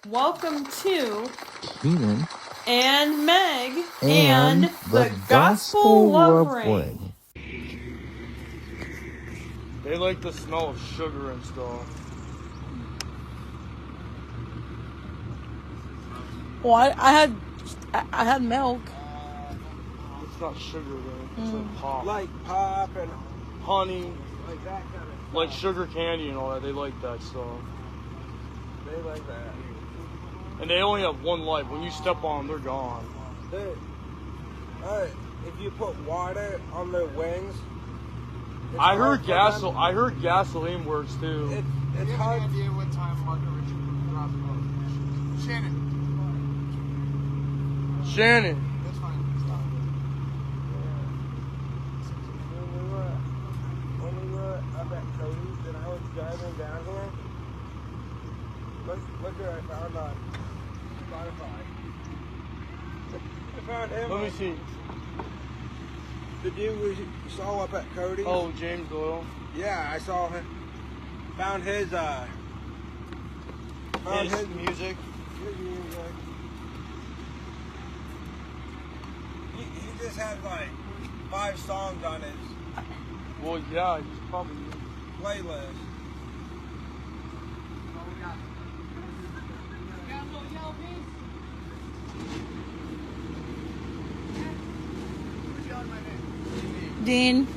Welcome to Keenan and Meg and the Gospel Love Ring. They like the smell of sugar and stuff. What? I had milk. It's not sugar though. It's like pop. Like pop and honey. like that kind of stuff. Like sugar candy and all that. They like that stuff. They like that. And they only have one life. When you step on them, they're gone. If you put water on their wings, I heard gasoline works too. It's hard. Any idea what time Margaret Richard dropped the boat? Shannon. That's fine. It's fine. When we were up at Cody's and I was driving down here, look where I found on Spotify. I found him. Let me see. The dude we saw up at Cody's. Oh, James Doyle. Yeah, I saw him. Found his His music. His music. He just had like 5 songs on his Well, yeah, he's probably. playlist. Dean.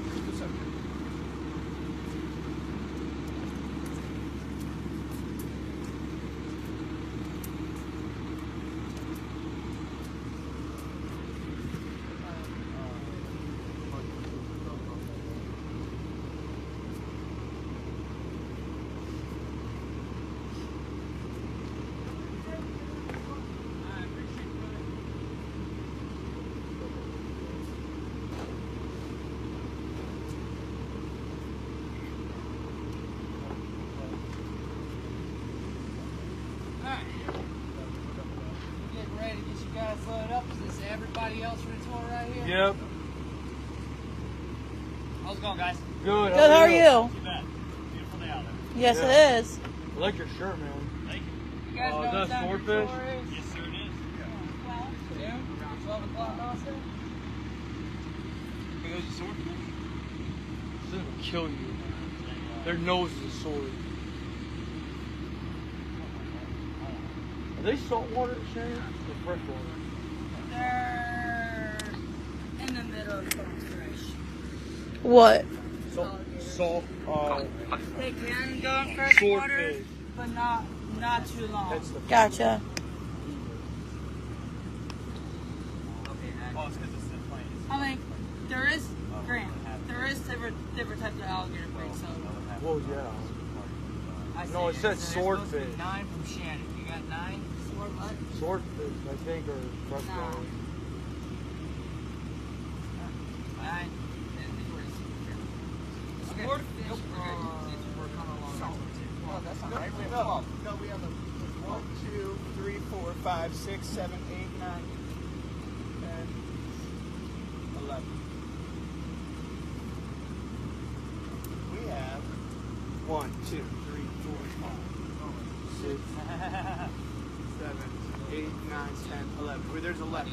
Getting ready to get you guys loaded up. Is this everybody else for the tour right here? Yep. How's it going, guys? Good. Good, how are you? Too bad. Beautiful day out there. Yes, Yeah. it is. I like your shirt, man. Thank you. You guys Oh, know is what that time your swordfish? tour is? Yes, sir, it is. 12 o'clock also? Are those a swordfish? This will kill you. Their nose is a sword. Are they saltwater, Shane? Or freshwater? They're in the middle of fresh. What? Salt. They can go in fresh water, Swordfish. but not too long. That's the. Gotcha. Oh, it's because it's the plane. I mean, there is different types of alligator breaks. So Well, yeah. I No, it see. said So there's supposed to be swordfish. 9 from Shannon. You got 9 swordfish? Swordfish, I think, or freshwater. 9. Swordfish. Nope, we're coming along. Oh, that's not right. We have 12. No, we have 1, 2, 3, 4, 5, 6, 7, 8, 9, 10, 11. We have 1, 2, 3, 4, 5, 6, 7, 8, 9, 10, 11. Wait, there's 11.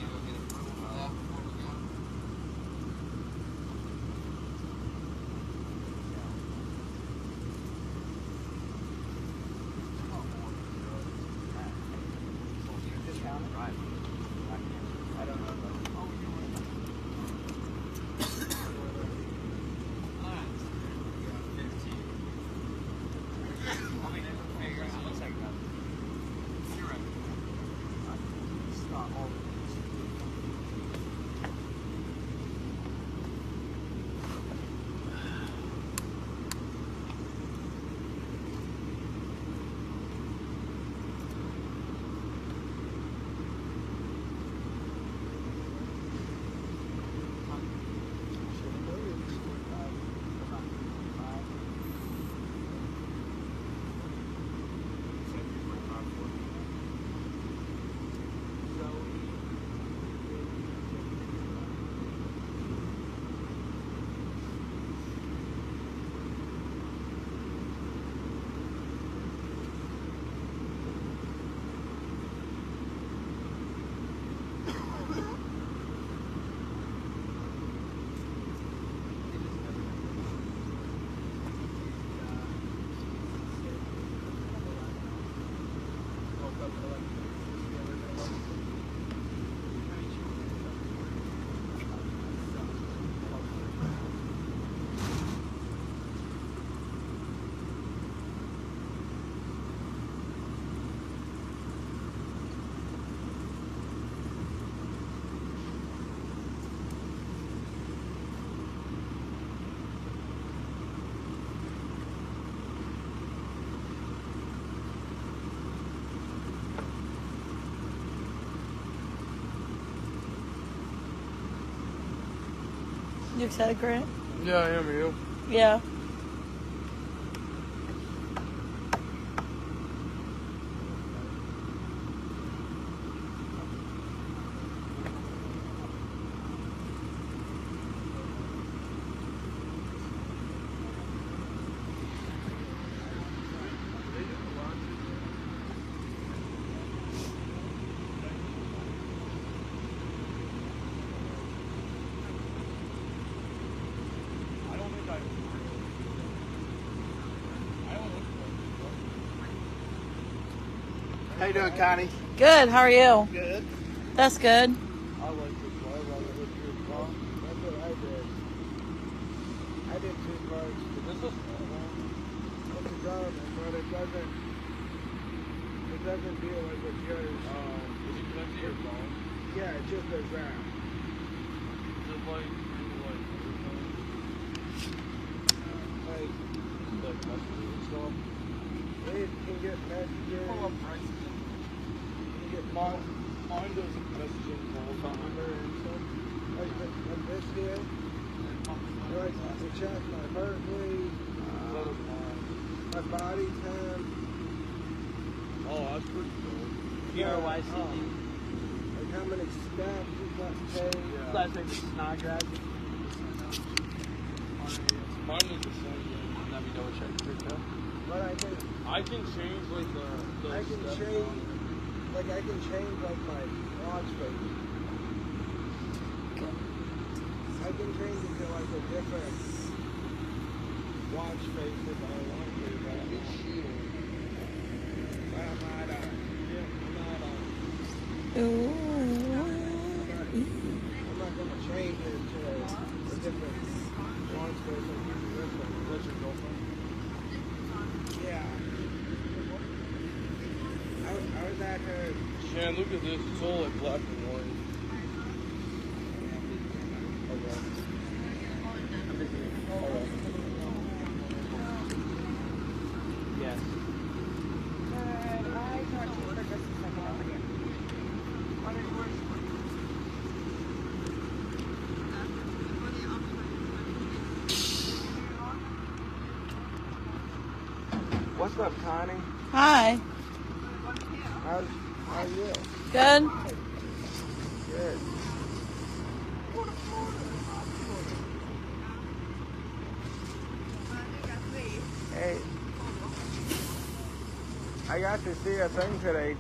You excited, Grant? Yeah, I am. You. Yeah. How you doing, Connie? Good. How are you? Good. That's good. I like this one. I like this one. That's what I did. I did 2 birds. This is It's a garment, but it doesn't deal like with yours. Is it connected to your phone? Yeah, it just does that. Just like Like, messages and stuff. it can get messages. Pull up prices. You get Mine does messaging calls. number and stuff. Like this here. Like to check my heart rate, my body temp. Oh, that's pretty cool. PRYC. Like how many steps you got to take. Yeah. Last name is Snodgrass. Mine is the same. Let me double check. But I can change like the I can steps change, on it. like I can change like my watch face. I can change it to like a different watch face if I want to. But I'm not gonna change it to a different watch face. I'm using this one. That's your girlfriend? Yeah. I was at her. Shan, look at this. It's all like black and white. Okay. Yes. What's up, Connie? Hi. How are you? Good. Good. Hey, I got to see a thing today.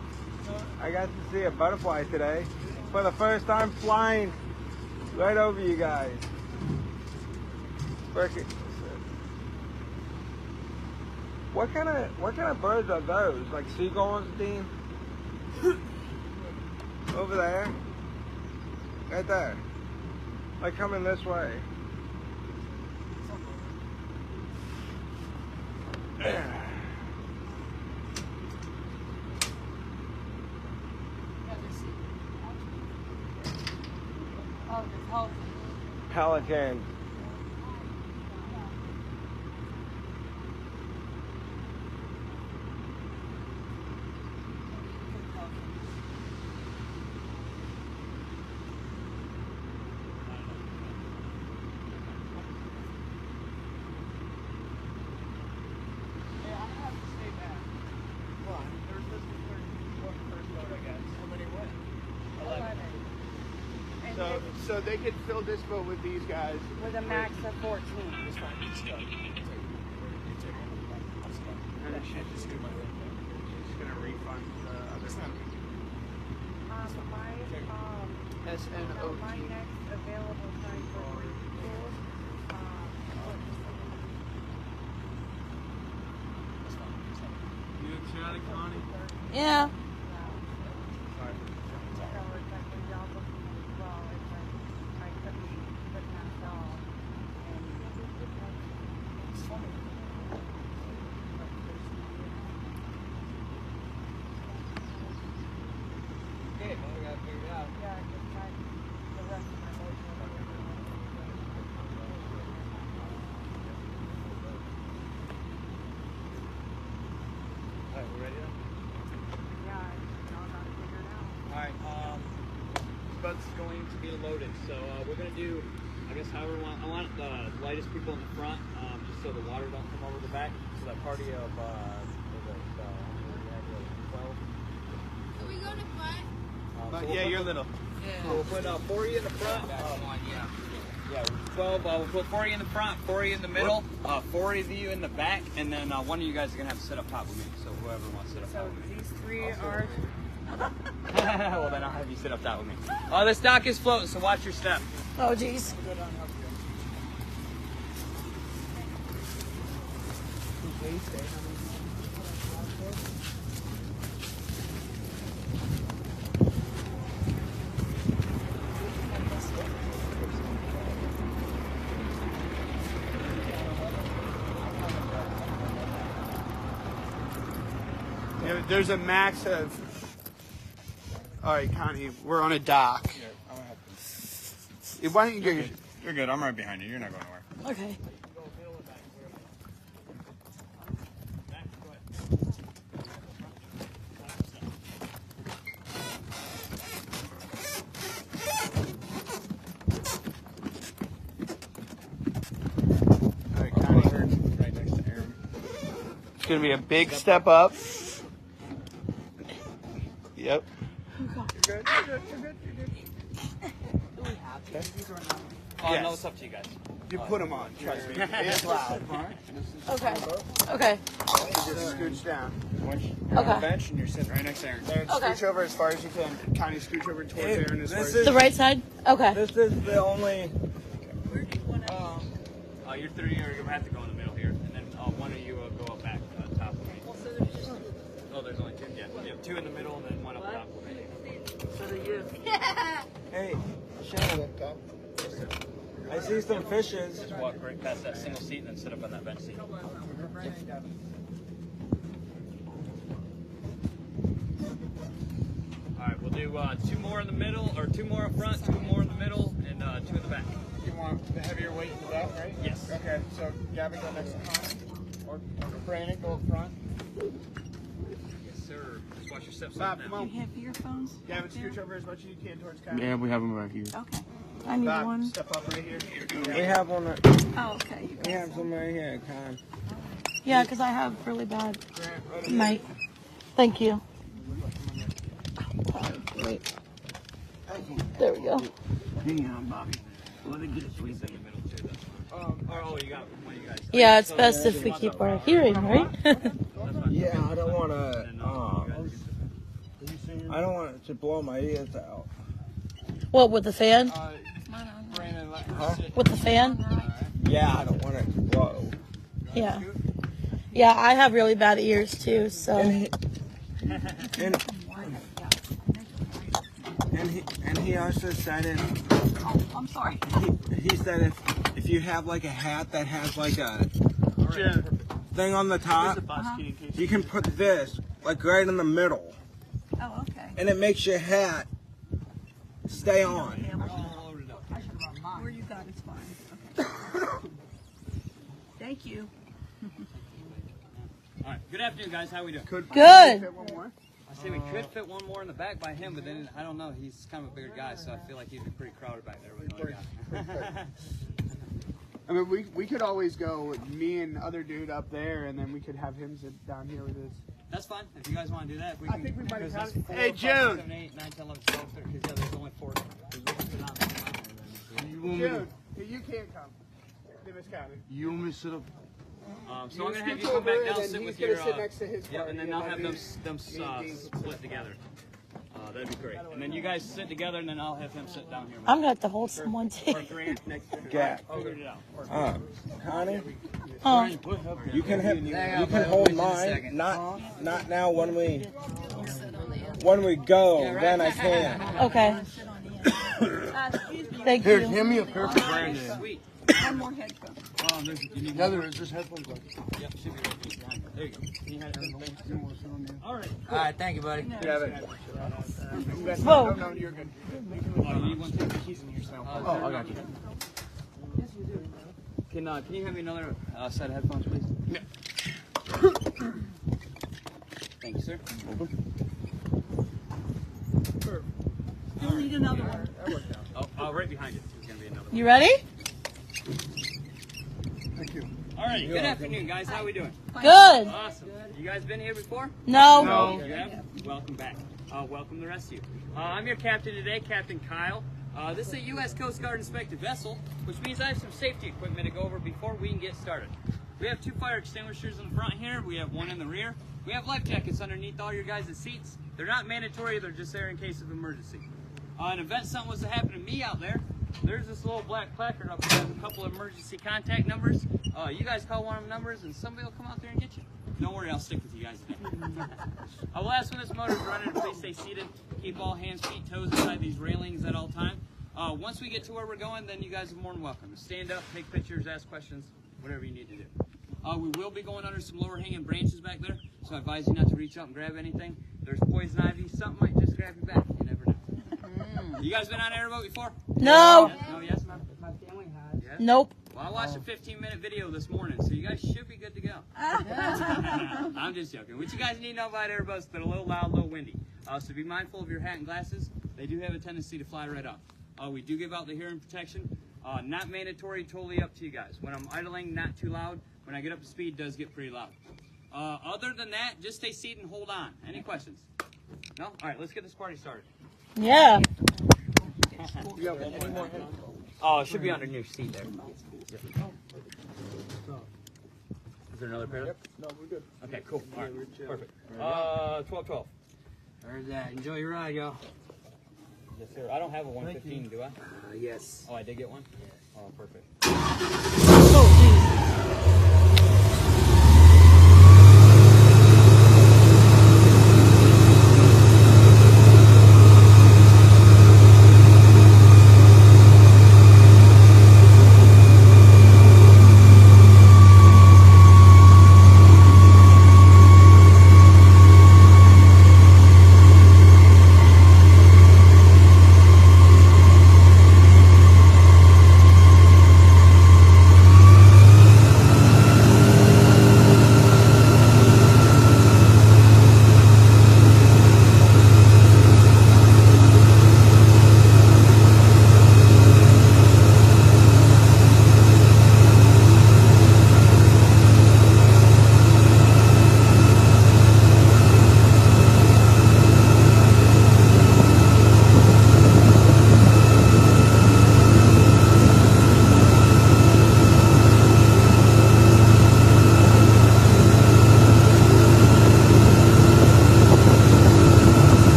I got to see a butterfly today. For the first time flying right over you guys. Frickin'. What kind of birds are those? Like seagulls, Dean? Over there? Right there. Like coming this way. Pelican. So they could fill this boat with these guys. With a max of 14. And she's gonna refund the other one. My next available time for schools. You excited, Connie? Yeah. Alright, we ready now? Alright, this boat's going to be loaded, so we're going to do a I guess however I want the lightest people in the front, just so the water don't come over the back. So that party of 12. Are we going to front? But yeah, you're little. So we'll put 4 of you in the front. Yeah, 12. We'll put 4 of you in the front, 4 of you in the middle, 4 of you in the back, and then one of you guys are gonna have to sit up top with me. So whoever wants to sit up top with me. These three are. Well, then I'll have you sit up top with me. Oh, this dock is floating, so watch your step. Oh, geez. Yeah, there's a max of. All right, Connie, we're on a dock. Why don't you get your? You're good. I'm right behind you. You're not going nowhere. Okay. All right, Connie. Right next to Aaron. It's gonna be a big step up. Yep. Oh, Yes. no, it's up to you guys. You put them on. Trust me. It's loud. Okay. Okay. Just scooch down. Okay. Bench and you're sitting right next to Aaron. Aaron, Okay. scooch over as far as you can. Connie, scooch over towards Aaron as far as The right side? Okay. This is the only. You're 3 are gonna have to go in the middle here, and then one of you will go up back top with me. Oh, there's only 2. Yeah, you have 2 in the middle and then 1 up top with me. Hey, Shannon. I see some fishes. Just walk right past that single seat and then sit up on that bench seat. All right, we'll do 2 more in the middle, or 2 more up front, 2 more in the middle, and 2 in the back. You want the heavier weight in the back, right? Yes. Okay, so Gavin go next to Connie. Or Brandon go up front. Yes, sir. Just watch your steps Bob, now. come on. You have earphones? Gavin, scooch over as much as you can towards Connie. Yeah, we have them right here. Okay. I need Bob, one. step up right here. We have one. Oh, okay. You We have some right here, Con. Yeah, because I have really bad Grant, right mic. Thank you. Wait. There we go. Hang on, Bobby. Let me get it In the middle too. Oh, you got one of you guys. Yeah, it's best if we keep our hearing, right? Yeah, I don't want to. And then, you guys I don't want it to blow my ears out. What, with the fan? Brandon, let Huh? With the fan? Yeah, I don't want it to blow. Yeah. Yeah, I have really bad ears too, so. And he also said it. Oh, I'm sorry. He said if you have like a hat that has like a Jen, thing on the top, you can put this like right in the middle, Oh, okay. and it makes your hat stay on. Where you got it's fine. Okay. Thank you. All right. Good afternoon, guys. How we doing? could Good. fit one more? I say we could fit one more in the back by him, but then I don't know. He's kind of a bigger guy, so I feel like he'd be pretty crowded back there with another guy. I mean, we could always go me and other dude up there, and then we could have him sit down here with his. That's fine. If you guys want to do that, if we I can. think we might because have there's had- 4, Hey, 5, June. 7, 8, 9, 10, 11, 12, 13, because yeah, there's only 4. We can sit on the line, and then- Dude, you can't come. They miscounted. You want me to sit up? So I'm gonna have scoot you come over, back and down, then sit he's with gonna your. sit next to his Yep, party, and then and I'll I'll have do them me and split together. That'd be great. And then you guys sit together, and then I'll have him sit down here. I'm gonna have to hold someone too. Or Grant next to him. Yeah. Figured it out. Connie, Huh? you can hold mine. Not now. When we go, then I can. Okay. Thank Here, you. give me a pair for Brandon. Sweet. One more headphone. Yeah, there is. There's headphones on. Yep, should be right behind you. There you go. Can you have it? All right. All right, thank you, buddy. Whoa. No, you're good. Oh, you need one too? Keys in your cell. Oh, I got you. Can you have me another set of headphones, please? Yeah. Thank you, sir. You'll need another one. Oh, right behind you. There's gonna be another one. You ready? All right, good afternoon, guys. How we doing? Good. Awesome. You guys been here before? No. You have? Welcome back. Welcome the rest of you. I'm your captain today, Captain Kyle. This is a U.S. Coast Guard inspected vessel, which means I have some safety equipment to go over before we can get started. We have 2 fire extinguishers in the front here. We have 1 in the rear. We have life jackets underneath all your guys' seats. They're not mandatory. They're just there in case of emergency. In an event something was to happen to me out there, there's this little black placard up there with a couple of emergency contact numbers. You guys call one of them numbers and somebody will come out there and get you. Don't worry, I'll stick with you guys today. I will ask when this motor is running, please stay seated. Keep all hands, feet, toes inside these railings at all time. Once we get to where we're going, then you guys are more than welcome to stand up, take pictures, ask questions, whatever you need to do. We will be going under some lower hanging branches back there, so I advise you not to reach up and grab anything. There's poison ivy, something might just grab your back, you never know. You guys been on an airboat before? No. No, yes? My family has. Yes? Nope. Well, I watched a 15-minute video this morning, so you guys should be good to go. I'm just joking. What you guys need to know about airboats, they're a little loud, a little windy. So be mindful of your hat and glasses. They do have a tendency to fly right off. We do give out the hearing protection. Not mandatory, totally up to you guys. When I'm idling, not too loud. When I get up to speed, it does get pretty loud. Other than that, just stay seated and hold on. Any questions? No? All right, let's get this party started. Yeah. Oh, it should be under your seat there. Is there another pair? Yep. No, we're good. Okay, cool. All right, perfect. 12. Heard that. Enjoy your ride, y'all. Yes, sir. I don't have a 115, do I? Yes. Oh, I did get one? Oh, perfect. Oh,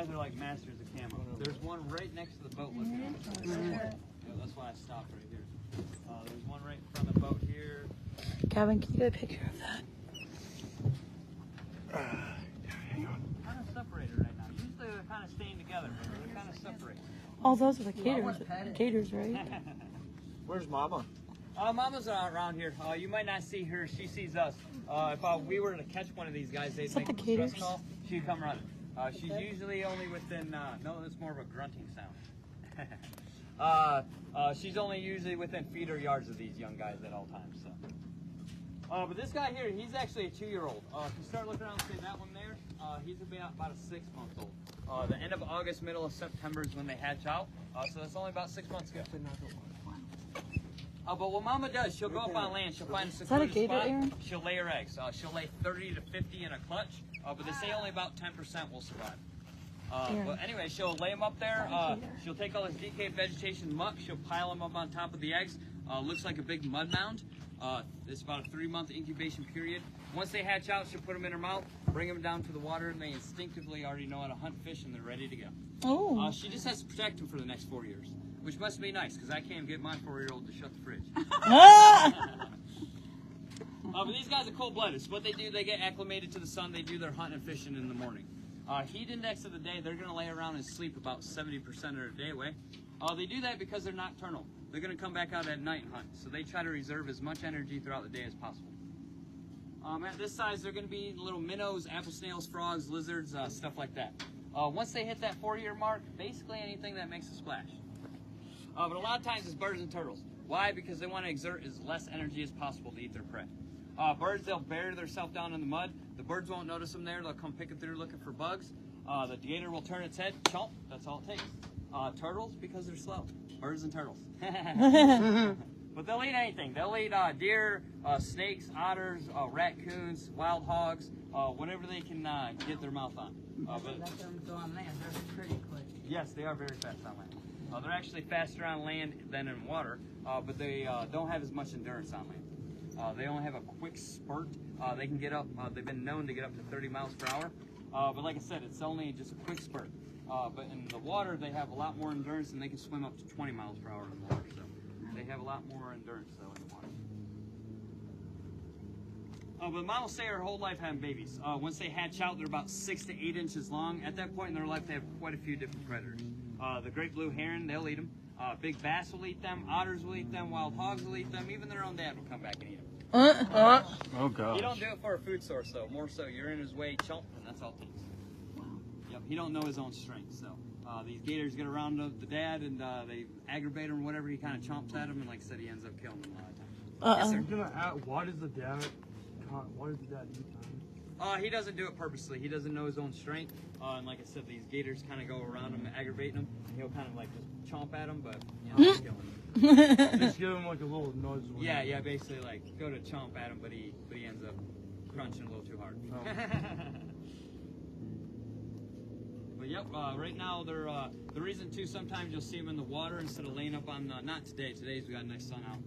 guys are like masters of camo. There's one right next to the boat. Look at it. Yeah, that's why I stopped right here. There's one right in front of the boat here. Gavin, can you get a picture of that? Kind of separated right now. Usually they're kind of staying together, but they're kind of separated. Oh, those are the gators. Gators, right? Where's Mama? Mama's around here. You might not see her. She sees us. If we were to catch one of these guys, they'd make a distress call. She'd come running. She's usually only within, no, it's more of a grunting sound. She's only usually within feet or yards of these young guys at all times. So. But this guy here, he's actually a 2-year-old. If you start looking around, say that one there, he's about a 6-month-old. The end of August, middle of September is when they hatch out. So that's only about 6 months ago. But what Mama does, she'll go up on land, she'll find a secluded spot, she'll lay her eggs. She'll lay 30 to 50 in a clutch, but they say only about 10% will survive. But anyway, she'll lay them up there, she'll take all this decayed vegetation muck, she'll pile them up on top of the eggs. Looks like a big mud mound. It's about a 3-month incubation period. Once they hatch out, she'll put them in her mouth, bring them down to the water, and they instinctively already know how to hunt fish, and they're ready to go. Oh. She just has to protect them for the next 4 years, which must be nice, because I can't get my 4-year-old to shut the fridge. But these guys are cold-blooded. So what they do, they get acclimated to the sun, they do their hunting and fishing in the morning. Heat index of the day, they're going to lay around and sleep about 70% of their day away. They do that because they're nocturnal. They're going to come back out at night and hunt. So they try to reserve as much energy throughout the day as possible. At this size, they're going to be little minnows, apple snails, frogs, lizards, stuff like that. Once they hit that 4-year mark, basically anything that makes a splash. But a lot of times it's birds and turtles. Why? Because they want to exert as less energy as possible to eat their prey. Birds, they'll bury themselves down in the mud. The birds won't notice them there. They'll come picking through looking for bugs. The gator will turn its head, chomp. That's all it takes. Turtles, because they're slow. Birds and turtles. But they'll eat anything. They'll eat deer, snakes, otters, raccoons, wild hogs, whatever they can get their mouth on. Let them go on land. They're pretty quick. Yes, they are very fast on land. They're actually faster on land than in water, but they don't have as much endurance on land. They only have a quick spurt. They can get up, they've been known to get up to 30 miles per hour. But like I said, it's only just a quick spurt. But in the water, they have a lot more endurance, and they can swim up to 20 miles per hour in the water. So they have a lot more endurance, though, in the water. But mom will stay her whole life having babies. Once they hatch out, they're about 6 to 8 inches long. At that point in their life, they have quite a few different predators. The great blue heron, they'll eat them. Big bass will eat them. Otters will eat them. Wild hogs will eat them. Even their own dad will come back and eat them. Oh, God. He don't do it for a food source, though. More so, you're in his way, chomp, and that's all it takes. Yep, he don't know his own strength, so these gators get around the dad, and they aggravate him or whatever. He kind of chomps at him, and like I said, he ends up killing them a lot of times. Yes, sir. Why does the dad eat them? He doesn't do it purposely. He doesn't know his own strength. And like I said, these gators kind of go around him, aggravating him. He'll kind of like just chomp at him, but you know, kill him. Just give him like a little nudge. Yeah, basically like go to chomp at him, but he ends up crunching a little too hard. Oh. But yep, right now they're the reason too. Sometimes you'll see them in the water instead of laying up on. Not today. Today's we got a nice sun out.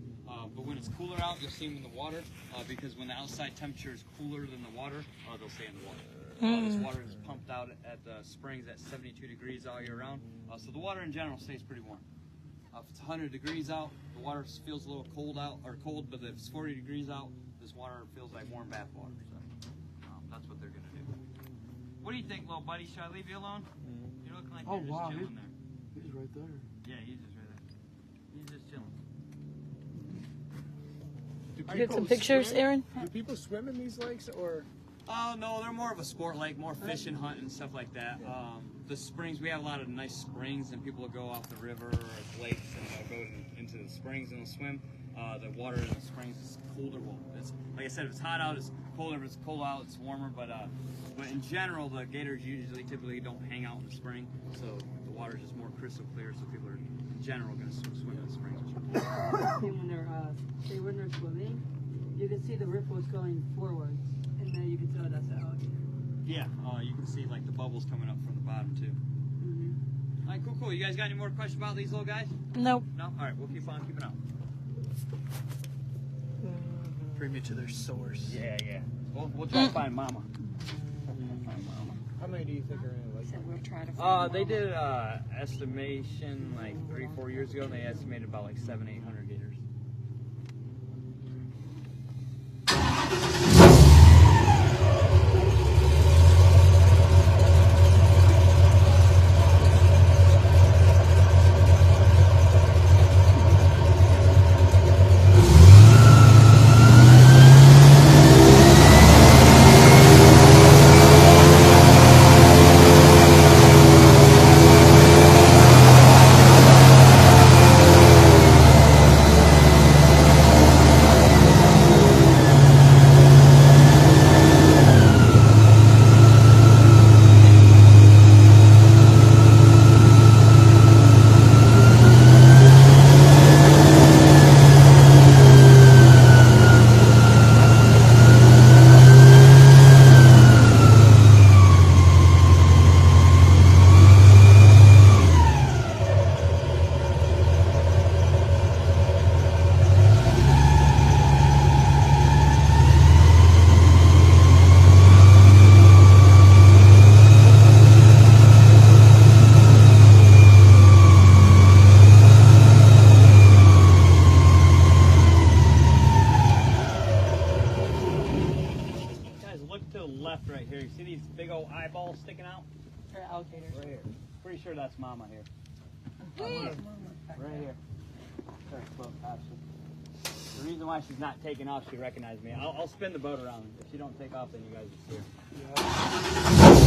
But when it's cooler out, you'll see them in the water because when the outside temperature is cooler than the water, they'll stay in the water. This water is pumped out at the springs at 72 degrees all year round. So the water in general stays pretty warm. If it's 100 degrees out, the water feels a little cold, but if it's 40 degrees out, this water feels like warm bath water. So that's what they're going to do. What do you think, little buddy? Should I leave you alone? You're looking like you're just chilling there. He's right there. Yeah, he's just right there. He's just chilling. Get some pictures, Aaron. Do people swim in these lakes, or? Oh, no, they're more of a sport lake, more fishing, hunting, and stuff like that. The springs, we have a lot of nice springs, and people will go off the river or lakes and they'll go into the springs and they'll swim. The water in the springs is colder. Well, it's, like I said, if it's hot out, it's colder. If it's cold out, it's warmer. But in general, the gators typically don't hang out in the spring, so the water is just more crystal clear, so people are in general going to swim in the springs. When they're swimming, you can see the ripples going forwards, and then you can tell that's out. Yeah, you can see like the bubbles coming up from the bottom too. All right, cool. You guys got any more questions about these little guys? Nope. No? All right, we'll keep on keeping out. Bring me to their source. Yeah. We'll try to find Mama. How many do you think are in the lake? Said we'll try to find They did estimation like 3-4 years ago, and they estimated about like 700-800 gators. Left right here. You see these big old eyeballs sticking out? They're alligators. Right here. Pretty sure that's Mama here. Right here. Very close, actually. The reason why she's not taking off, she recognized me. I'll spin the boat around. If she don't take off, then you guys will see her.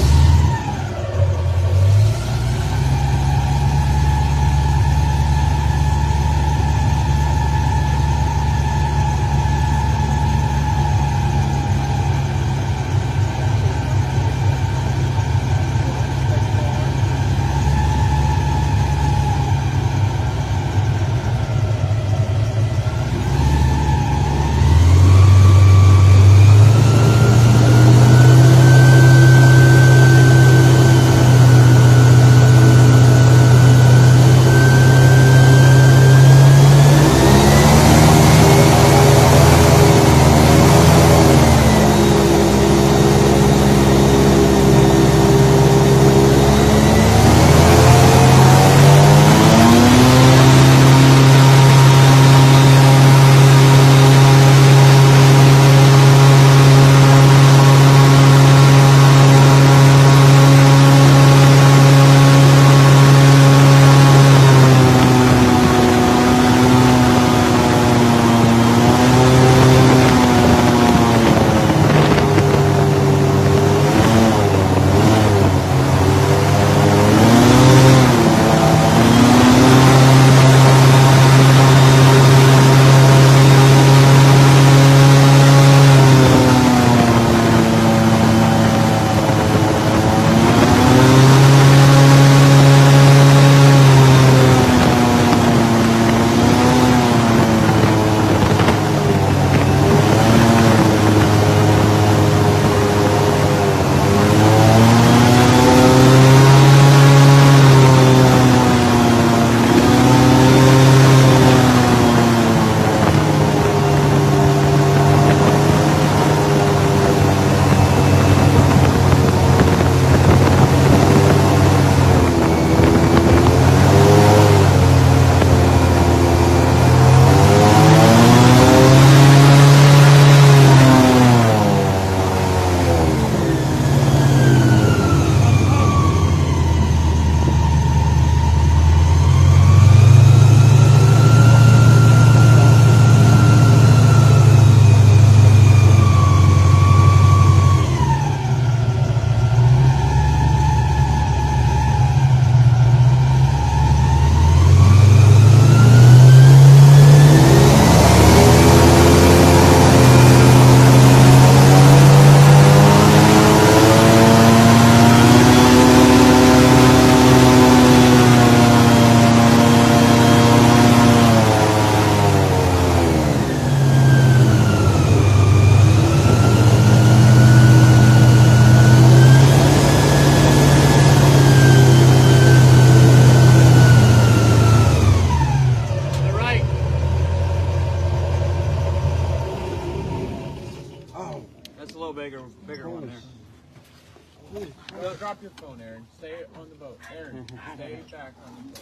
Drop your phone, Aaron. Stay on the boat. Aaron, stay back on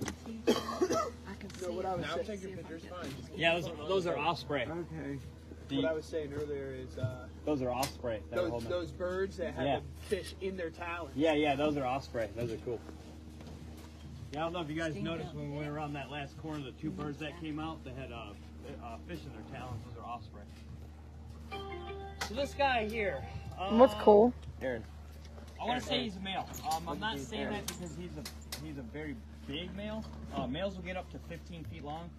the boat. Now take your pictures, fine. Yeah, those are osprey. Okay. What I was saying earlier is Those are osprey. those birds that have the fish in their talons. Yeah, those are osprey. Those are cool. Yeah, I don't know if you guys noticed when we went around that last corner, the two birds that came out, they had fish in their talons. Those are osprey. So this guy here. What's cool? Aaron. I want to say he's a male. I'm not saying that because he's a very big male. Males will get up to 15 feet long,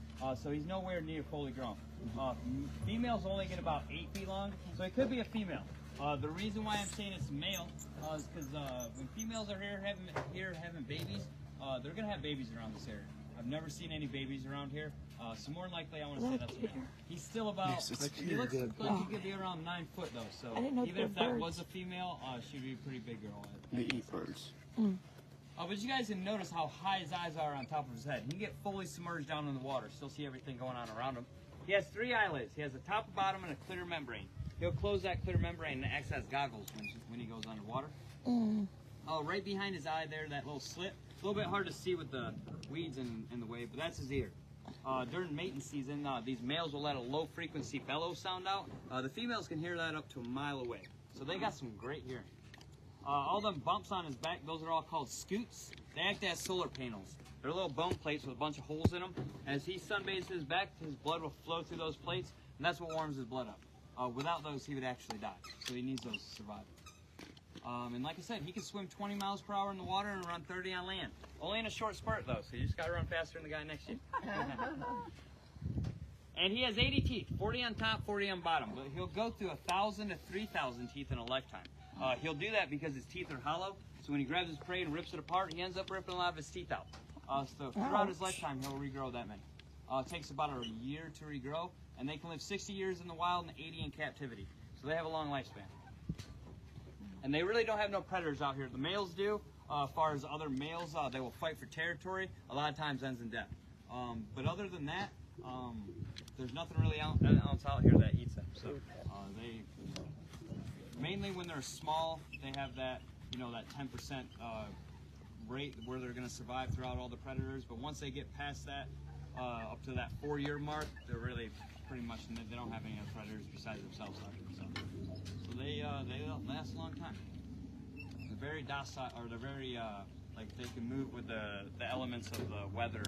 so he's nowhere near fully grown. Females only get about 8 feet long, so it could be a female. The reason why I'm saying it's male is because when females are here having babies, they're gonna have babies around this area. I've never seen any babies around here, so more than likely I want to say that's a male. He's still about. He looks like he could be around 9 foot though. So even if that was a female, she'd be a pretty big girl. They eat birds. But you guys can notice how high his eyes are on top of his head. He can get fully submerged down in the water, still see everything going on around him. He has 3 eyelids. He has a top, a bottom, and a clear membrane. He'll close that clear membrane and acts as goggles when he goes underwater. Right behind his eye there, that little slit. A little bit hard to see with the weeds in the way, but that's his ear. During mating season, these males will let a low frequency bellow sound out. The females can hear that up to a mile away. So they got some great hearing. All them bumps on his back, those are all called scoots. They act as solar panels. They're little bone plates with a bunch of holes in them. As he sunbathes his back, his blood will flow through those plates, and that's what warms his blood up. Without those, he would actually die. So he needs those to survive. And like I said, he can swim 20 miles per hour in the water and run 30 on land. Only in a short spurt, though, so you just got to run faster than the guy next to you. And he has 80 teeth, 40 on top, 40 on bottom. But he'll go through 1,000 to 3,000 teeth in a lifetime. He'll do that because his teeth are hollow, so when he grabs his prey and rips it apart, he ends up ripping a lot of his teeth out. So throughout his lifetime, he'll regrow that many. It takes about a year to regrow, and they can live 60 years in the wild and 80 in captivity. So they have a long lifespan. And they really don't have no predators out here. The males do. As far as other males, they will fight for territory. A lot of times ends in death. But other than that, there's nothing really else out here that eats them. So they mainly when they're small, they have that that 10% rate where they're going to survive throughout all the predators. But once they get past that, up to that 4-year mark, they're really pretty much they don't have any other predators besides themselves out here. So they last a long time. They're very docile, or they're very like they can move with the elements of the weather,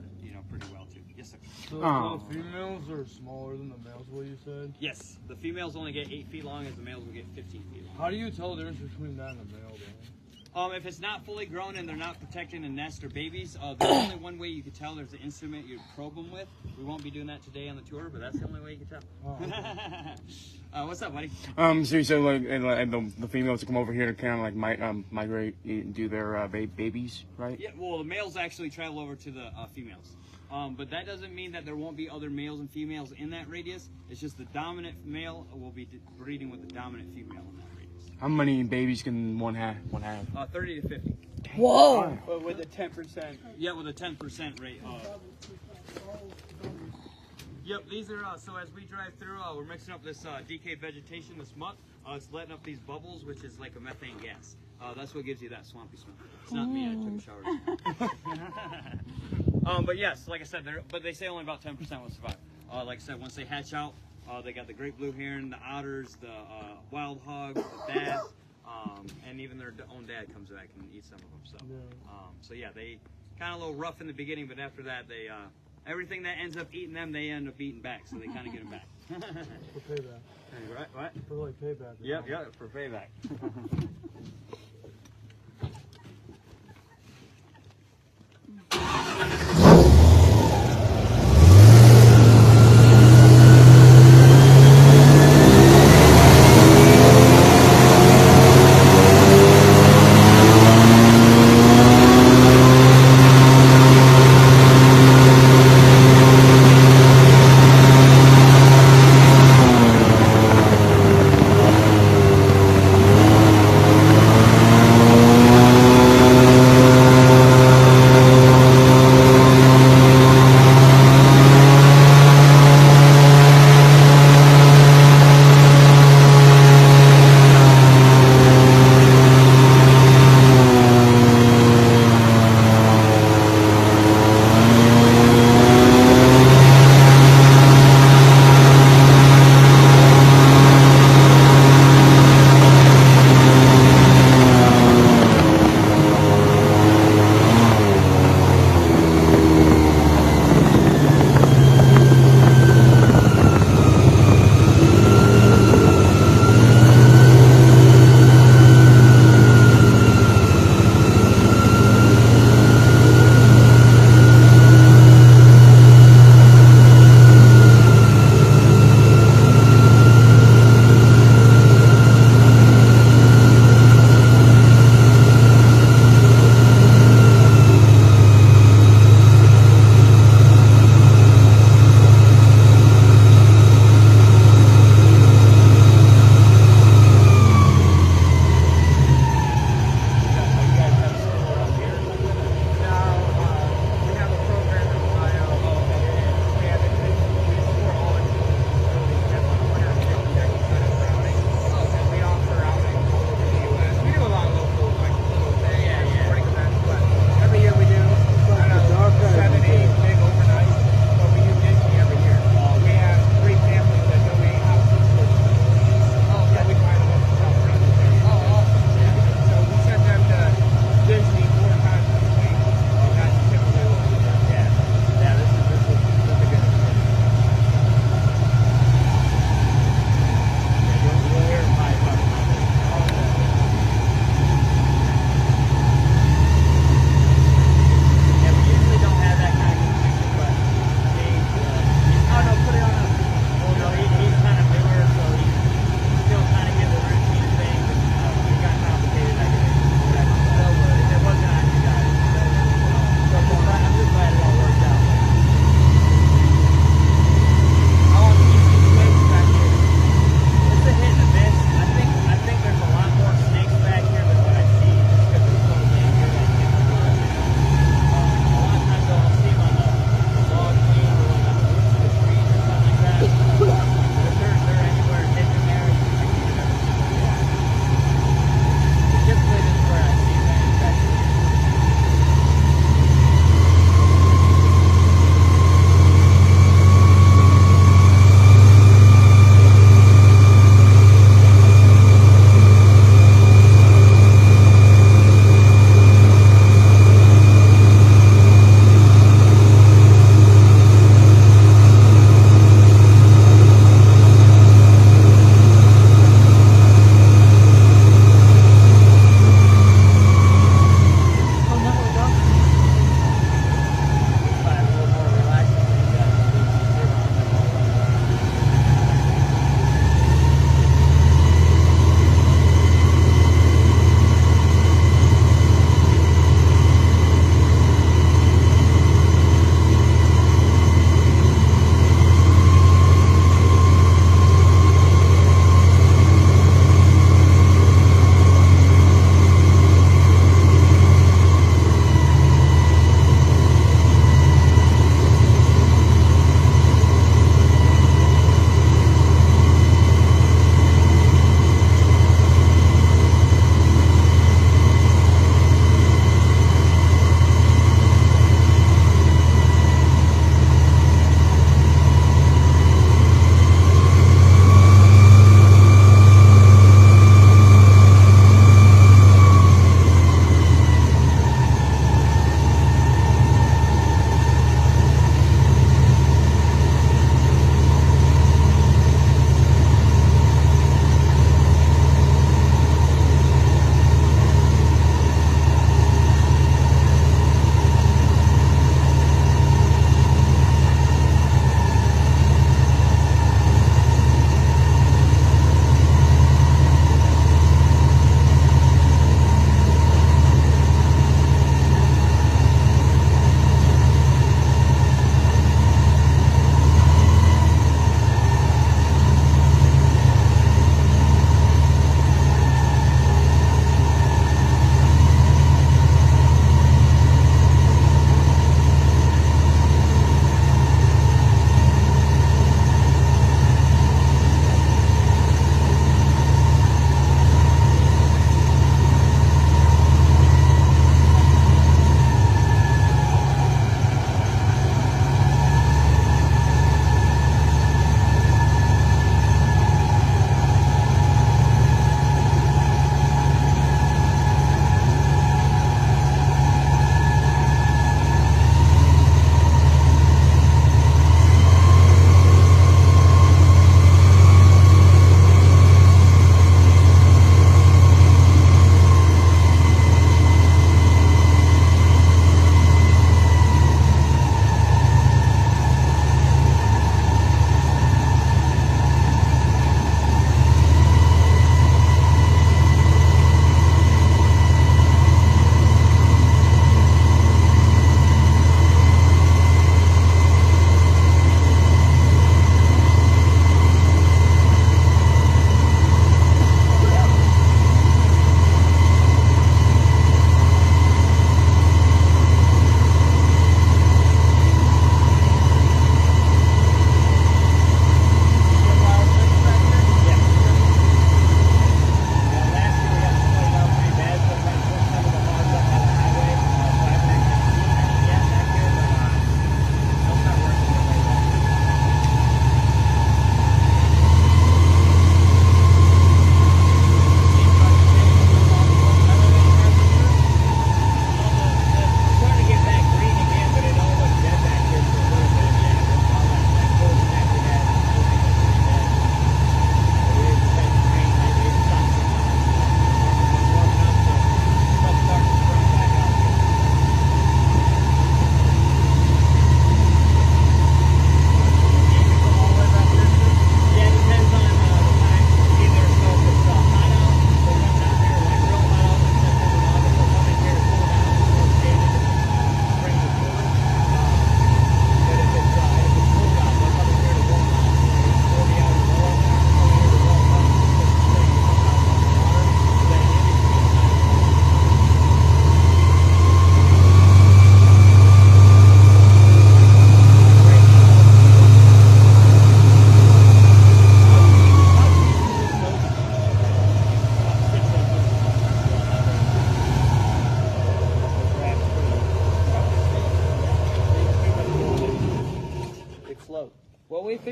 pretty well too. Yes, sir. So the females are smaller than the males, what you said? Yes, the females only get 8 feet long, as the males will get 15 feet long. How do you tell the difference between that and a male, though? If it's not fully grown and they're not protecting a nest or babies, there's only one way you can tell. There's an instrument you probe them with. We won't be doing that today on the tour, but that's the only way you can tell. Oh. What's up, buddy? So you said and the females come over here to kind of like migrate and do their babies, right? Yeah. Well, the males actually travel over to the females, but that doesn't mean that there won't be other males and females in that radius. It's just the dominant male will be breeding with the dominant female in that radius. How many babies can one have? 30 to 50. Whoa. But with a 10%. Yeah, with a 10% rate. Yep, these are, so as we drive through, we're mixing up this decayed vegetation, this muck. It's letting up these bubbles, which is like a methane gas. That's what gives you that swampy smell. It's not me, I took a shower. But yes, like I said, but they say only about 10% will survive. Like I said, once they hatch out, they got the great blue heron, the otters, the wild hogs, the bass, and even their own dad comes back and eats some of them. So yeah, they kind of a little rough in the beginning, but after that, they everything that ends up eating them, they end up eating back. So they kind of get them back. For payback. Right? What? For like payback. Yep, for payback.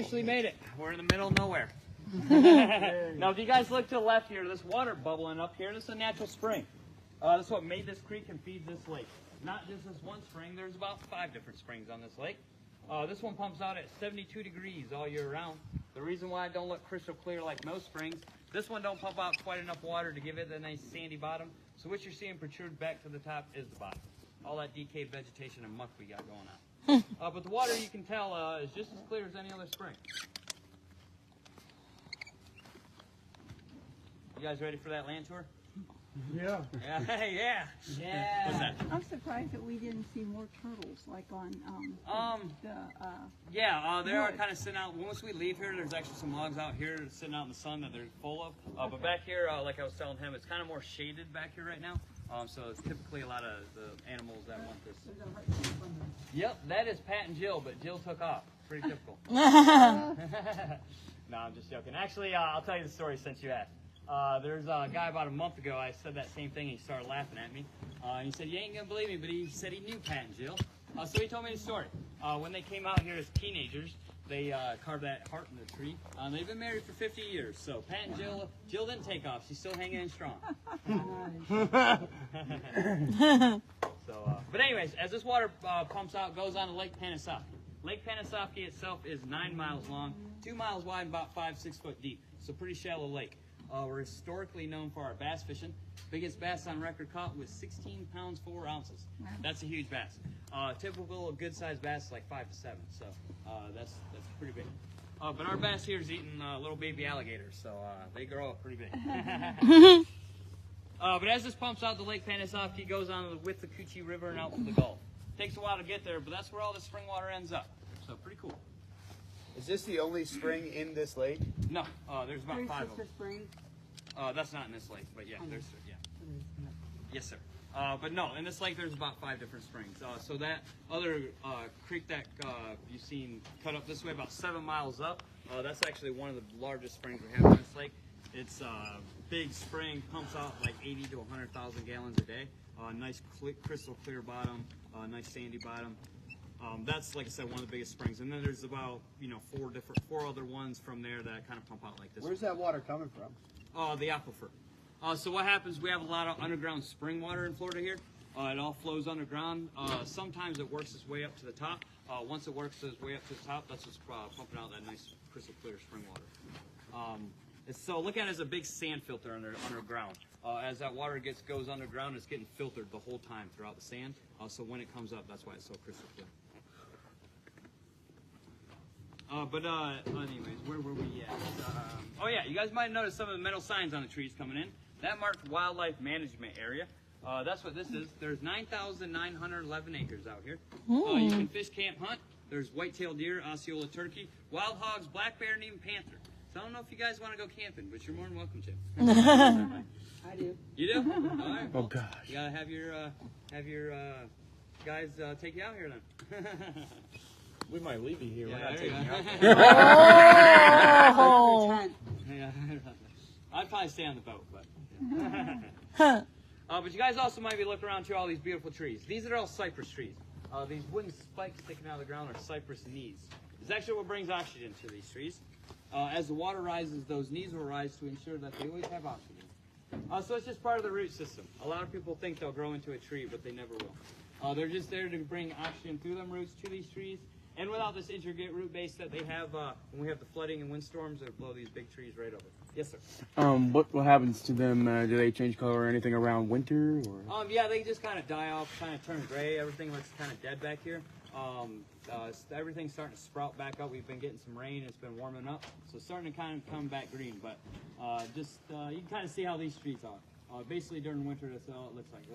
officially made it. We're in the middle of nowhere. Now, if you guys look to the left here, this water bubbling up here, this is a natural spring. That's what made this creek and feeds this lake. Not just this one spring, there's about 5 different springs on this lake. This one pumps out at 72 degrees all year round. The reason why it don't look crystal clear like most springs, this one don't pump out quite enough water to give it a nice sandy bottom. So what you're seeing protrude back to the top is the bottom. All that decayed vegetation and muck we got going on. But the water, you can tell, is just as clear as any other spring. You guys ready for that land tour? Yeah. Yeah. What's that? I'm surprised that we didn't see more turtles like on they are kind of sitting out. Once we leave here, there's actually some logs out here sitting out in the sun that they're full of. But back here, like I was telling him, it's kind of more shaded back here right now. So it's typically a lot of the animals that want this. Yep, that is Pat and Jill, but Jill took off. Pretty typical. No, I'm just joking. Actually, I'll tell you the story since you asked. There's a guy about a month ago, I said that same thing, and he started laughing at me. And he said, you ain't gonna believe me, but he said he knew Pat and Jill. So he told me the story. When they came out here as teenagers, they carved that heart in the tree. They've been married for 50 years, so Pat and Jill didn't take off. She's still hanging in strong. But anyways, as this water pumps out, goes on to Lake Panisofsky. Lake Panisofsky itself is 9 miles long, 2 miles wide, and about 5-6 foot deep. So pretty shallow lake. We're historically known for our bass fishing. Biggest bass on record caught was 16 pounds 4 ounces. That's a huge bass. Typical good sized bass is like 5 to 7, so that's pretty big. But our bass here is eating little baby alligators, so they grow up pretty big. But as this pumps out, the Lake Panisofsky goes on with the Coochie River and out to the Gulf. Takes a while to get there, but that's where all the spring water ends up. So pretty cool. Is this the only spring in this lake? No, there's about 5 of them. Spring. That's not in this lake, but yeah, there's Yes, sir. But no, in this lake there's about 5 different springs. So that other creek that you've seen cut up this way, about 7 miles up, that's actually one of the largest springs we have in this lake. It's a big spring, pumps out like 80 to 100,000 gallons a day. Nice crystal clear bottom, nice sandy bottom. That's, like I said, one of the biggest springs. And then there's about 4 other ones from there that kind of pump out like this. Where's that water coming from? The aquifer. So what happens, we have a lot of underground spring water in Florida here. It all flows underground. Sometimes it works its way up to the top. Once it works its way up to the top, that's what's pumping out that nice crystal clear spring water. So look at it as a big sand filter underground. As that water goes underground, it's getting filtered the whole time throughout the sand. So when it comes up, that's why it's so crystal clear. Anyways, where were we at? You guys might have noticed some of the metal signs on the trees coming in. That marks wildlife management area. That's what this is. There's 9,911 acres out here. You can fish, camp, hunt. There's white-tailed deer, Osceola turkey, wild hogs, black bear, and even panther. So I don't know if you guys want to go camping, but you're more than welcome to. I do. You do? All right. Oh gosh. You gotta have your guys take you out here then. We might leave you here. Yeah, We're not there taking you you go. out. Yeah. I'd probably stay on the boat, but. But you guys also might be looking around to all these beautiful trees. These are all cypress trees. These wooden spikes sticking out of the ground are cypress knees. It's actually what brings oxygen to these trees. As the water rises, those knees will rise to ensure that they always have oxygen. So it's just part of the root system. A lot of people think they'll grow into a tree, but they never will. They're just there to bring oxygen through them roots to these trees. And without this intricate root base that they have, when we have the flooding and windstorms, it'll blow these big trees right over. Yes, sir. What happens to them? Do they change color or anything around winter? Or? Yeah, they just kind of die off, kind of turn gray. Everything looks kind of dead back here. Everything's starting to sprout back up. We've been getting some rain. It's been warming up, so it's starting to kind of come back green. But you can kind of see how these trees are. Basically, during winter, that's all it looks like.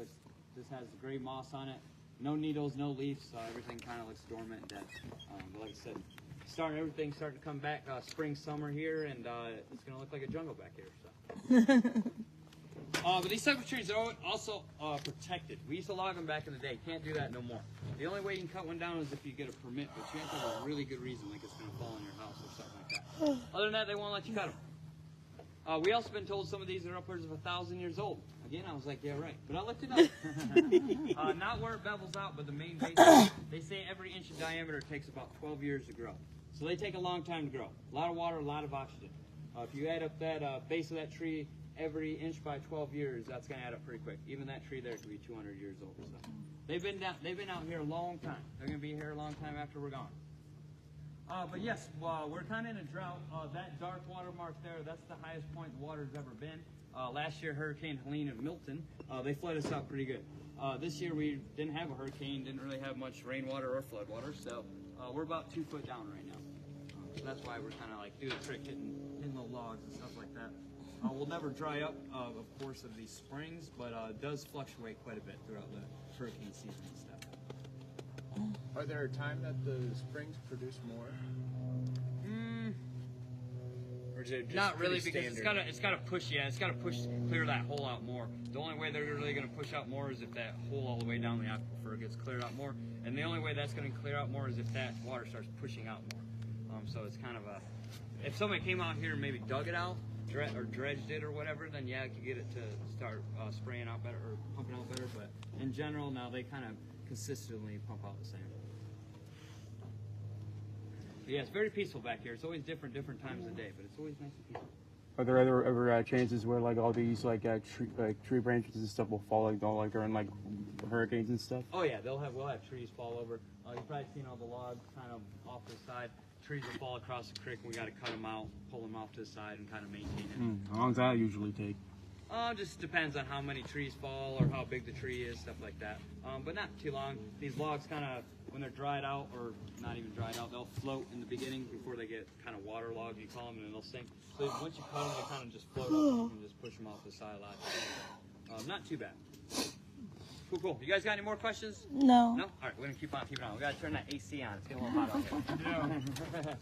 This has gray moss on it. No needles, no leaves. Everything kind of looks dormant and dead. But like I said, everything's starting to come back. Spring, summer here, and it's going to look like a jungle back here. So. But these cypress trees are also protected. We used to log them back in the day. Can't do that no more. The only way you can cut one down is if you get a permit, but you have to have a really good reason, like it's going to fall on your house or something like that. Other than that, they won't let you cut them. We also been told some of these are upwards of 1,000 years old. Again, I was like, yeah, right. But I looked it up. Not where it bevels out, but the main base. They say every inch of diameter takes about 12 years to grow. So they take a long time to grow. A lot of water, a lot of oxygen. If you add up that base of that tree every inch by 12 years, that's going to add up pretty quick. Even that tree there could be 200 years old. So they've been out here a long time. They're going to be here a long time after we're gone. But yes, we're kind of in a drought. That dark water mark there, that's the highest point the water's ever been. Last year, Hurricane Helene and Milton, they flooded us out pretty good. This year, we didn't have a hurricane, didn't really have much rainwater or floodwater, so we're about 2 foot down right now. So that's why we're kind of like do the trick, hitting little logs and stuff like that. We'll never dry up, of course, of these springs, but it does fluctuate quite a bit throughout the hurricane season and stuff. Are there a time that the springs produce more? Or is it just Not really, because standard? it's gotta push. Yeah, it's gotta push clear that hole out more. The only way they're really gonna push out more is if that hole all the way down the aquifer gets cleared out more, and the only way that's gonna clear out more is if that water starts pushing out more. So it's kind of a, if somebody came out here and maybe dug it out, or dredged it or whatever, then yeah, I could get it to start spraying out better or pumping out better. But in general, now they kind of consistently pump out the same. But yeah, it's very peaceful back here. It's always different times of day, but it's always nice and peaceful. Are there ever chances where like all these tree branches and stuff will fall like during like hurricanes and stuff? Oh yeah, we'll have trees fall over. You've probably seen all the logs kind of off to the side. Trees will fall across the creek, and we got to cut them out, pull them off to the side, and kind of maintain it. How long does that usually take? Just depends on how many trees fall or how big the tree is, stuff like that. But not too long. These logs kind of, when they're dried out, or not even dried out, they'll float in the beginning before they get kind of waterlogged, you call them, and then they'll sink. So once you cut them, they kind of just float up and just push them off the side a lot. Not too bad. Cool. You guys got any more questions? No. No? All right, we're going to keep on. We got to turn that AC on. It's getting a little hot out here.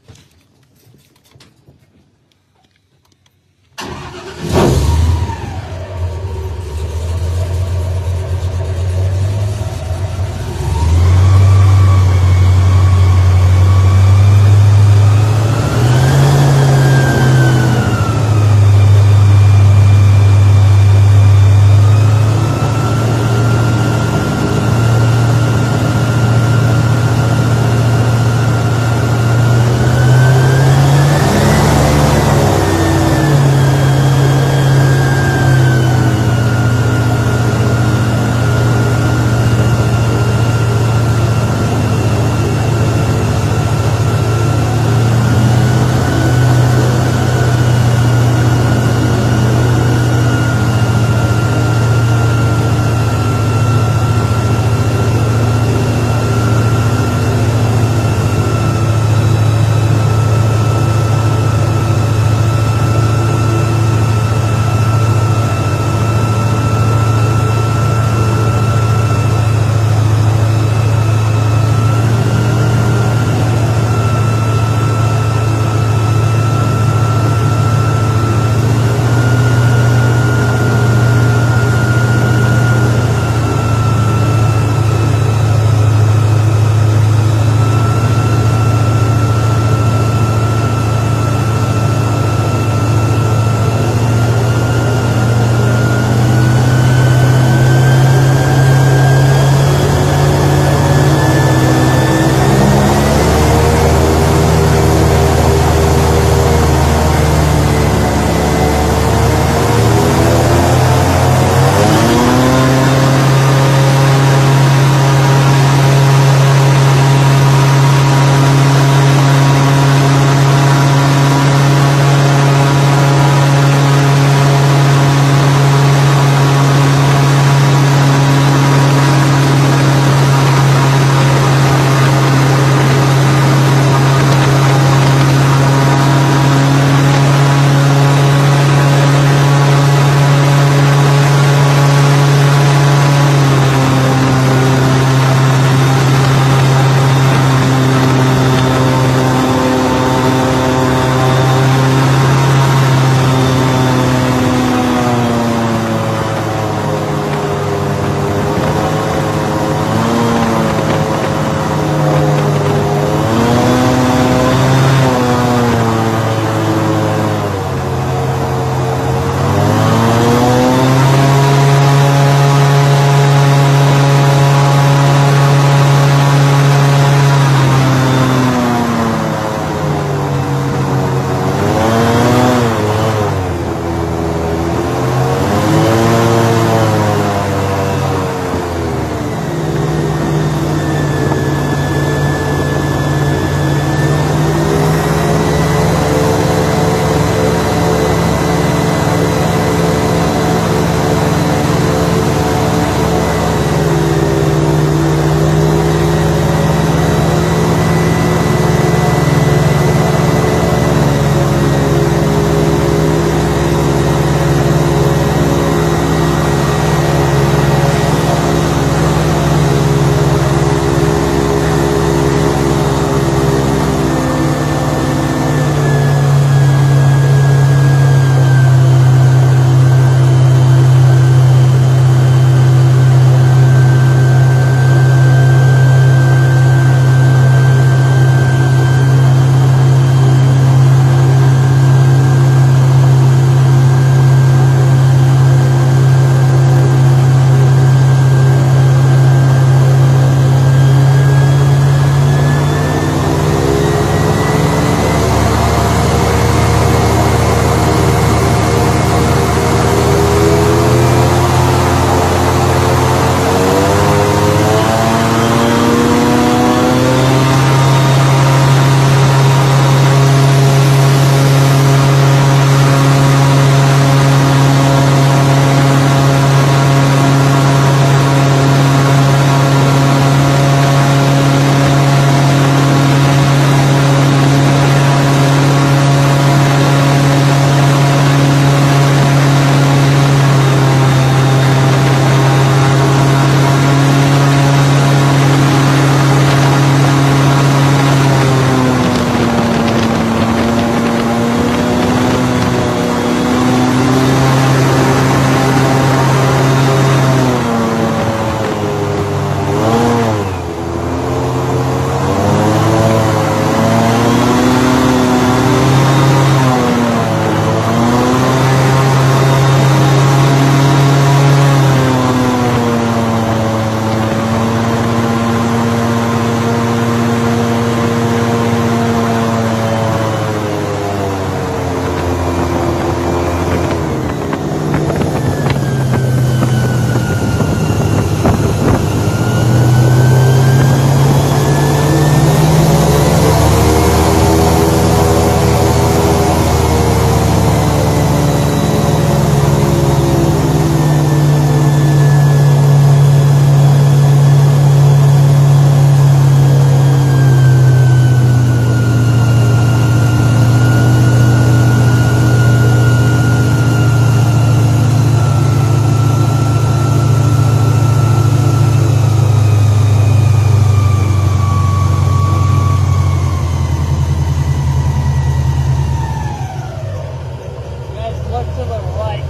to the right.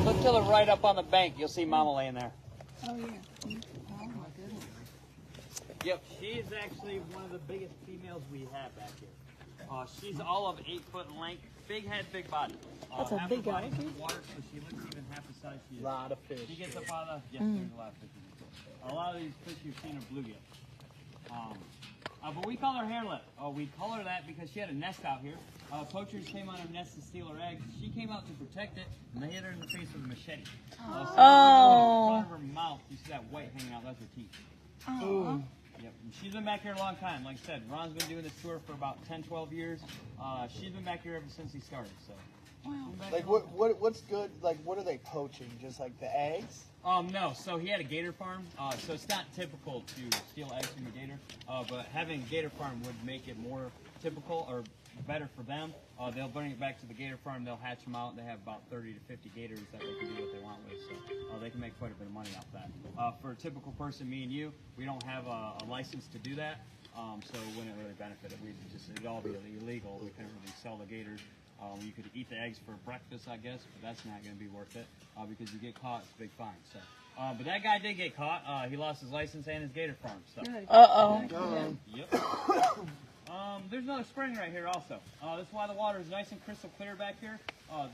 Look to the right up on the bank. You'll see Mama laying there. Oh, yeah. Yep, she is actually one of the biggest females we have back here. She's all of 8 foot in length, big head, big body. That's a half big her body's guy. in the water, so she looks even half the size she is. A lot of fish. She gets up out of the, yes, there's a lot of fish. A lot of these fish you've seen are bluegill. But we call her hairlip. We call her that because she had a nest out here. Poachers came on her nest to steal her eggs. She came out to protect it, and they hit her in the face with a machete. So in front of her mouth, you see that white hanging out, that's her teeth. Oh. Yep. And she's been back here a long time. Like I said, Ron's been doing this tour for about 10, 12 years. She's been back here ever since he started. So. Wow. Like what's good? Like what are they poaching? Just like the eggs? No. So he had a gator farm. So it's not typical to steal eggs from a gator. But having a gator farm would make it more typical or better for them. They'll bring it back to the gator farm. They'll hatch them out. They have about 30 to 50 gators that they can do what they want with. So they can make quite a bit of money off that. For a typical person, me and you, we don't have a license to do that. So it wouldn't really benefit it. It'd all be illegal. We couldn't really sell the gators. You could eat the eggs for breakfast, I guess, but that's not going to be worth it because you get caught, it's a big fine. So, but that guy did get caught. He lost his license and his gator farm. So. Uh-oh. Yep. There's another spring right here also. That's why the water is nice and crystal clear back here.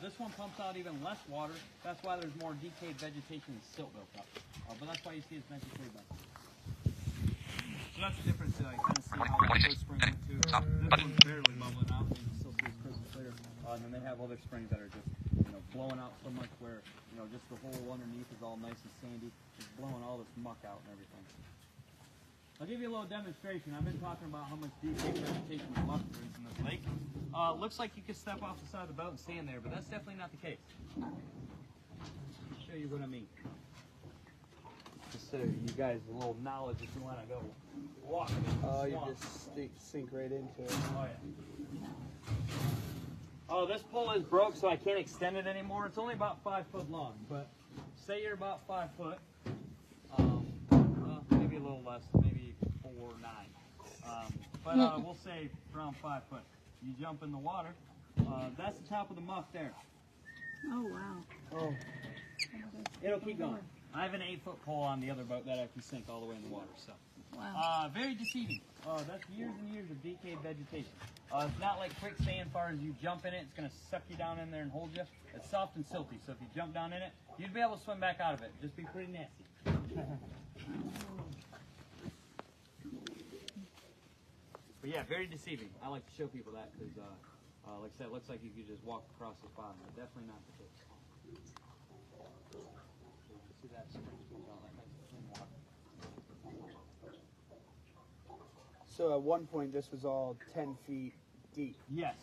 This one pumps out even less water. That's why there's more decayed vegetation and silt built up. But that's why you see it's nice and clear back here. So that's the difference. You kind of see how the first spring went to. This one's barely bubbling out. You can still see it's crystal clear. And then they have other springs that are just, blowing out so much where, just the hole underneath is all nice and sandy. It's blowing all this muck out and everything. I'll give you a little demonstration. I've been talking about how much decayed vegetation and muck there is in this lake. Looks like you could step off the side of the boat and stand there, but that's definitely not the case. I'll show you what I mean. Just so you guys a little knowledge if you want to go walk. You just sink right into it. Oh, yeah. Oh, this pole is broke, so I can't extend it anymore. It's only about 5 foot long, but say you're about 5 foot, maybe a little less, maybe 4 or 9. But we'll say around 5 foot. You jump in the water. That's the top of the muck there. Oh, wow. Oh. It'll keep going. I have an 8-foot pole on the other boat that I can sink all the way in the water. So, Wow. very deceiving. That's years and years of decayed vegetation. It's not like quicksand. As far as you jump in it, it's going to suck you down in there and hold you. It's soft and silty, so if you jump down in it, you'd be able to swim back out of it. Just be pretty nasty. But yeah, very deceiving. I like to show people that because, like I said, it looks like you could just walk across this bottom, but definitely not the case. See that spring comes out, that nice clean water. So at one point this was all 10 feet deep. Yes.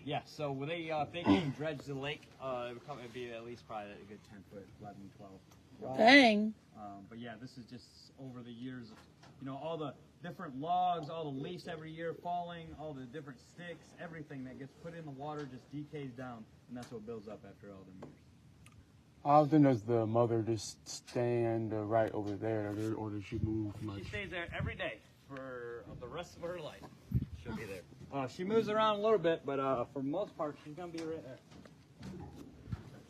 Yeah. So if they can dredge the lake, it'd be at least probably a good 10 foot, 11, 12. Wow. Dang. But yeah, this is just over the years of, all the different logs, all the leaves every year falling, all the different sticks, everything that gets put in the water just decays down, and that's what builds up after all the years. How often does the mother just stand right over there, or does she move much? She stays there every day for the rest of her life. She'll be there. She moves around a little bit, but for the most part, she's going to be right there.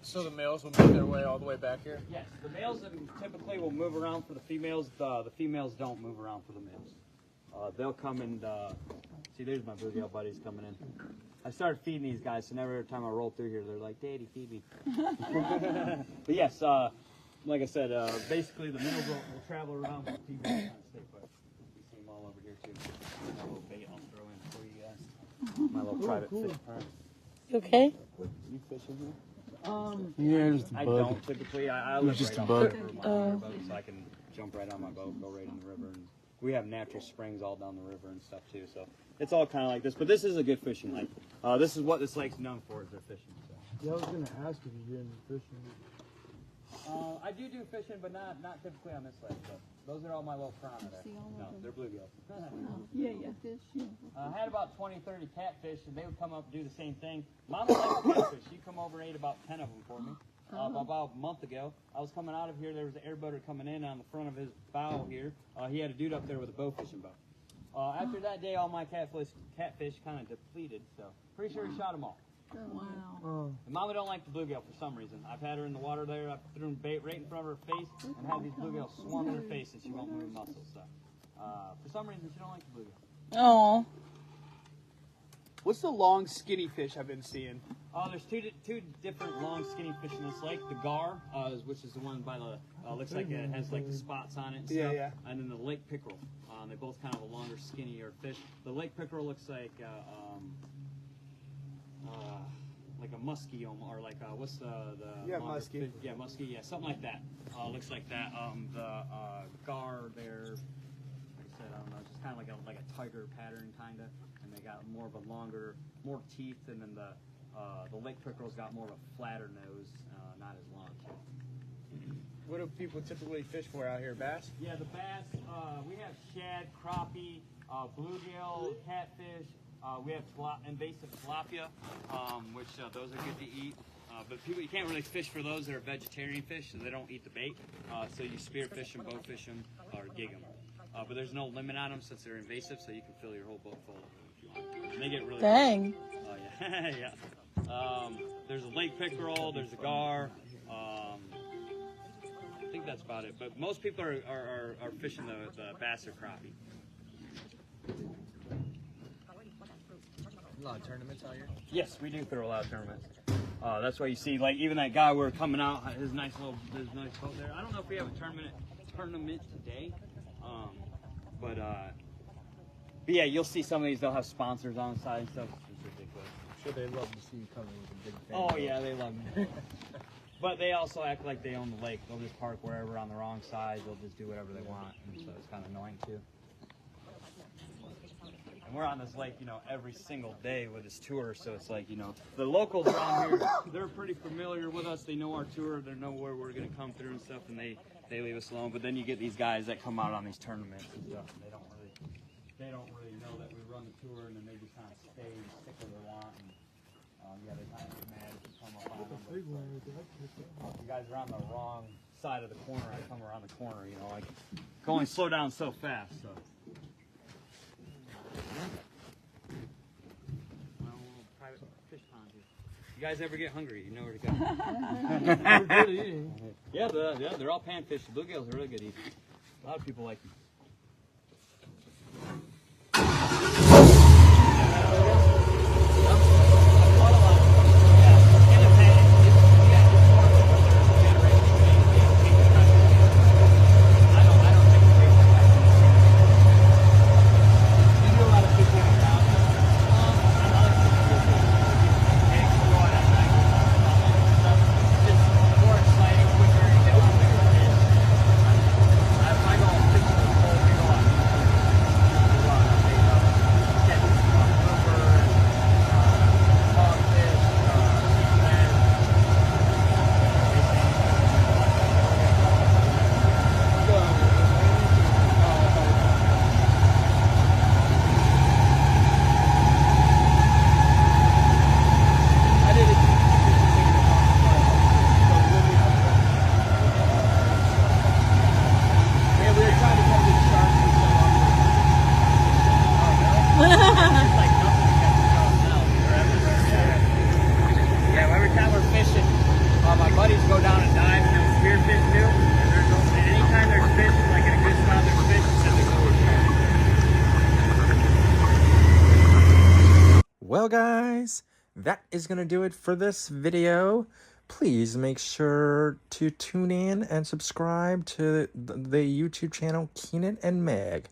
So the males will make their way all the way back here? Yes, the males typically will move around for the females. The females don't move around for the males. They'll come and, see, there's my bluegill buddies coming in. I started feeding these guys, so every time I roll through here, they're like, Daddy, feed me. But yes, like I said, basically the males will travel around, but the females kind of stay put. You see them all over here, too. A little bait I'll throw in for you guys. My little private fish pond. You okay? You fishing here? Yeah, just a I bug. don't typically. I live just right a on bug. the river, my boat, so I can jump right on my boat, go right in the river. And we have natural springs all down the river and stuff too, so it's all kind of like this. But this is a good fishing lake. This is what this lake's known for, is their fishing. So. Yeah, I was gonna ask if you did any fishing. I do fishing, but not typically on this lake. So those are all my little piranha there. No, they're bluegills. Yeah. I had about 20, 30 catfish, and they would come up and do the same thing. Mama likes catfish. She come over and ate about 10 of them for me. About a month ago, I was coming out of here. There was an airboater coming in on the front of his bow here. He had a dude up there with a bow fishing boat. After that day, all my catfish kind of depleted, so pretty sure he shot them all. Wow. Mama don't like the bluegill for some reason. I've had her in the water there. I threw bait right in front of her face and had these bluegills swarm in her face, and she won't move a muscle. So, for some reason, she don't like the bluegill. Oh. What's the long, skinny fish I've been seeing? There's two different long, skinny fish in this lake. The gar, which is the one by the looks like it has like the spots on it and stuff. Yeah. And then the lake pickerel. They both kind of a longer, skinnier fish. The lake pickerel looks like a muskie, or like what's the Yeah, longer muskie. fish? Yeah, muskie. Yeah, something like that. Looks like that. The gar there, like I said, I don't know, it's just kind of like a tiger pattern, kind of. And they got more of a longer, more teeth, and then the lake pickerel's got more of a flatter nose, not as long too. What do people typically fish for out here? Bass? Yeah, the bass. We have shad, crappie, bluegill, catfish. We have invasive tilapia, which those are good to eat. But people, you can't really fish for those. They're vegetarian fish, so they don't eat the bait. So you spearfish them, bowfish them, or gig them. But there's no limit on them since they're invasive, so you can fill your whole boat full of them if you want. And they get really Dang. Oh yeah, yeah. There's a lake pickerel. There's a gar. I think that's about it. But most people are fishing the bass or crappie. A lot of tournaments out here. Yes, we do throw a lot of tournaments. That's why you see, like, even that guy we're coming out, his nice boat there. I don't know if we have a tournament today, but yeah, you'll see some of these. They'll have sponsors on the side and stuff. It's ridiculous. I'm sure they love to see you coming with a big fan. Oh yeah, they love me. But they also act like they own the lake. They'll just park wherever on the wrong side. They'll just do whatever they want, and so it's kind of annoying too. And we're on this lake, every single day with this tour, so it's like, the locals around here, they're pretty familiar with us. They know our tour. They know where we're going to come through and stuff, and they leave us alone. But then you get these guys that come out on these tournaments and stuff, and they don't really know that we run the tour, and then they just kind of stick where they want. And, yeah, they kind of get mad if you come up on them. But, you guys are on the wrong side of the corner. I come around the corner, like, can only slow down so fast, so. Well, private fish pond here. You guys ever get hungry, you know where to go. Yeah, they're all panfish. The bluegills are really good eating. A lot of people like them. Well guys, that is going to do it for this video. Please make sure to tune in and subscribe to the YouTube channel Keenan and Meg.